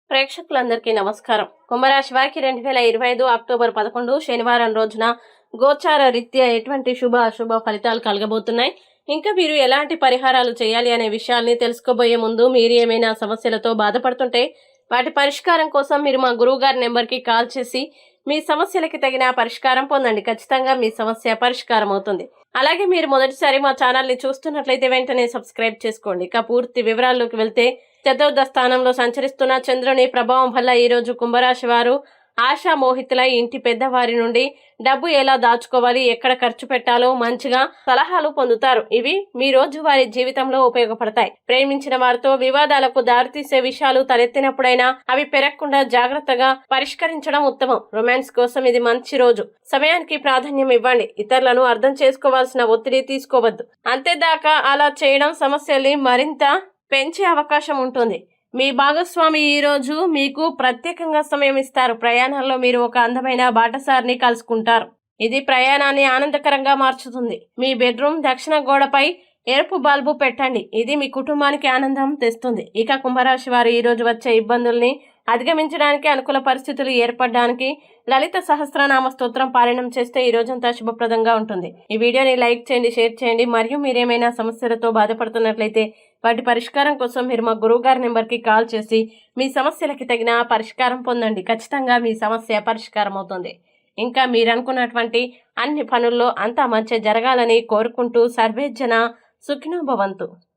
ప్రేక్షకులందరికీ నమస్కారం. కుంభరాశి వారికి 2025 అక్టోబర్ 11 శనివారం రోజున గోచార రీత్యా ఎటువంటి శుభ అశుభ ఫలితాలు కలగబోతున్నాయి. ఇంకా మీరు ఎలాంటి పరిహారాలు చేయాలి అనే విషయాల్ని తెలుసుకోబోయే ముందు మీరు ఏమైనా సమస్యలతో బాధపడుతుంటే వాటి పరిష్కారం కోసం మీరు మా గురువు గారి నెంబర్కి కాల్ చేసి మీ సమస్యలకి తగిన పరిష్కారం పొందండి. ఖచ్చితంగా మీ సమస్య పరిష్కారం అవుతుంది. అలాగే మీరు మొదటిసారి మా ఛానల్ని చూస్తున్నట్లయితే వెంటనే సబ్స్క్రైబ్ చేసుకోండి. ఇక పూర్తి వివరాల్లోకి వెళ్తే చతుర్థ స్థానంలో సంచరిస్తున్న చంద్రుని ప్రభావం వల్ల ఈరోజు కుంభరాశి వారు ఆశామోహితులై ఇంటి పెద్దవారి నుండి డబ్బు ఎలా దాచుకోవాలి, ఎక్కడ ఖర్చు పెట్టాలో మంచిగా సలహాలు పొందుతారు. ఇవి మీ రోజు వారి జీవితంలో ఉపయోగపడతాయి. ప్రేమించిన వారితో వివాదాలకు దారితీసే విషయాలు తలెత్తినప్పుడైనా అవి పెరగకుండా జాగ్రత్తగా పరిష్కరించడం ఉత్తమం. రొమాన్స్ కోసం ఇది మంచి రోజు. సమయానికి ప్రాధాన్యం ఇవ్వండి. ఇతరులను అర్థం చేసుకోవాల్సిన ఒత్తిడి తీసుకోవద్దు. అంతేదాకా అలా చేయడం సమస్యల్ని మరింత పెంచే అవకాశం ఉంటుంది. మీ భాగస్వామి ఈ రోజు మీకు ప్రత్యేకంగా సమయం ఇస్తారు. ప్రయాణాల్లో మీరు ఒక అందమైన బాటసారిని కలుసుకుంటారు. ఇది ప్రయాణాన్ని ఆనందకరంగా మార్చుతుంది. మీ బెడ్రూమ్ దక్షిణ గోడపై ఎరుపు బల్బు పెట్టండి. ఇది మీ కుటుంబానికి ఆనందం తెస్తుంది. ఇక కుంభరాశి వారు ఈ రోజు వచ్చే ఇబ్బందుల్ని అధిగమించడానికి, అనుకూల పరిస్థితులు ఏర్పడడానికి లలిత సహస్రనామ స్తోత్రం పారాయణం చేస్తే ఈ రోజంతా శుభప్రదంగా ఉంటుంది. ఈ వీడియోని లైక్ చేయండి, షేర్ చేయండి. మరియు మీరేమైనా సమస్యలతో బాధపడుతున్నట్లయితే వాటి పరిష్కారం కోసం మీరు మా గురువు గారి నెంబర్కి కాల్ చేసి మీ సమస్యలకి తగిన పరిష్కారం పొందండి. ఖచ్చితంగా మీ సమస్య పరిష్కారం అవుతుంది. ఇంకా మీరు అనుకున్నటువంటి అన్ని పనుల్లో అంతా మంచి జరగాలని కోరుకుంటూ సర్వేజన సుఖినో భవంతు.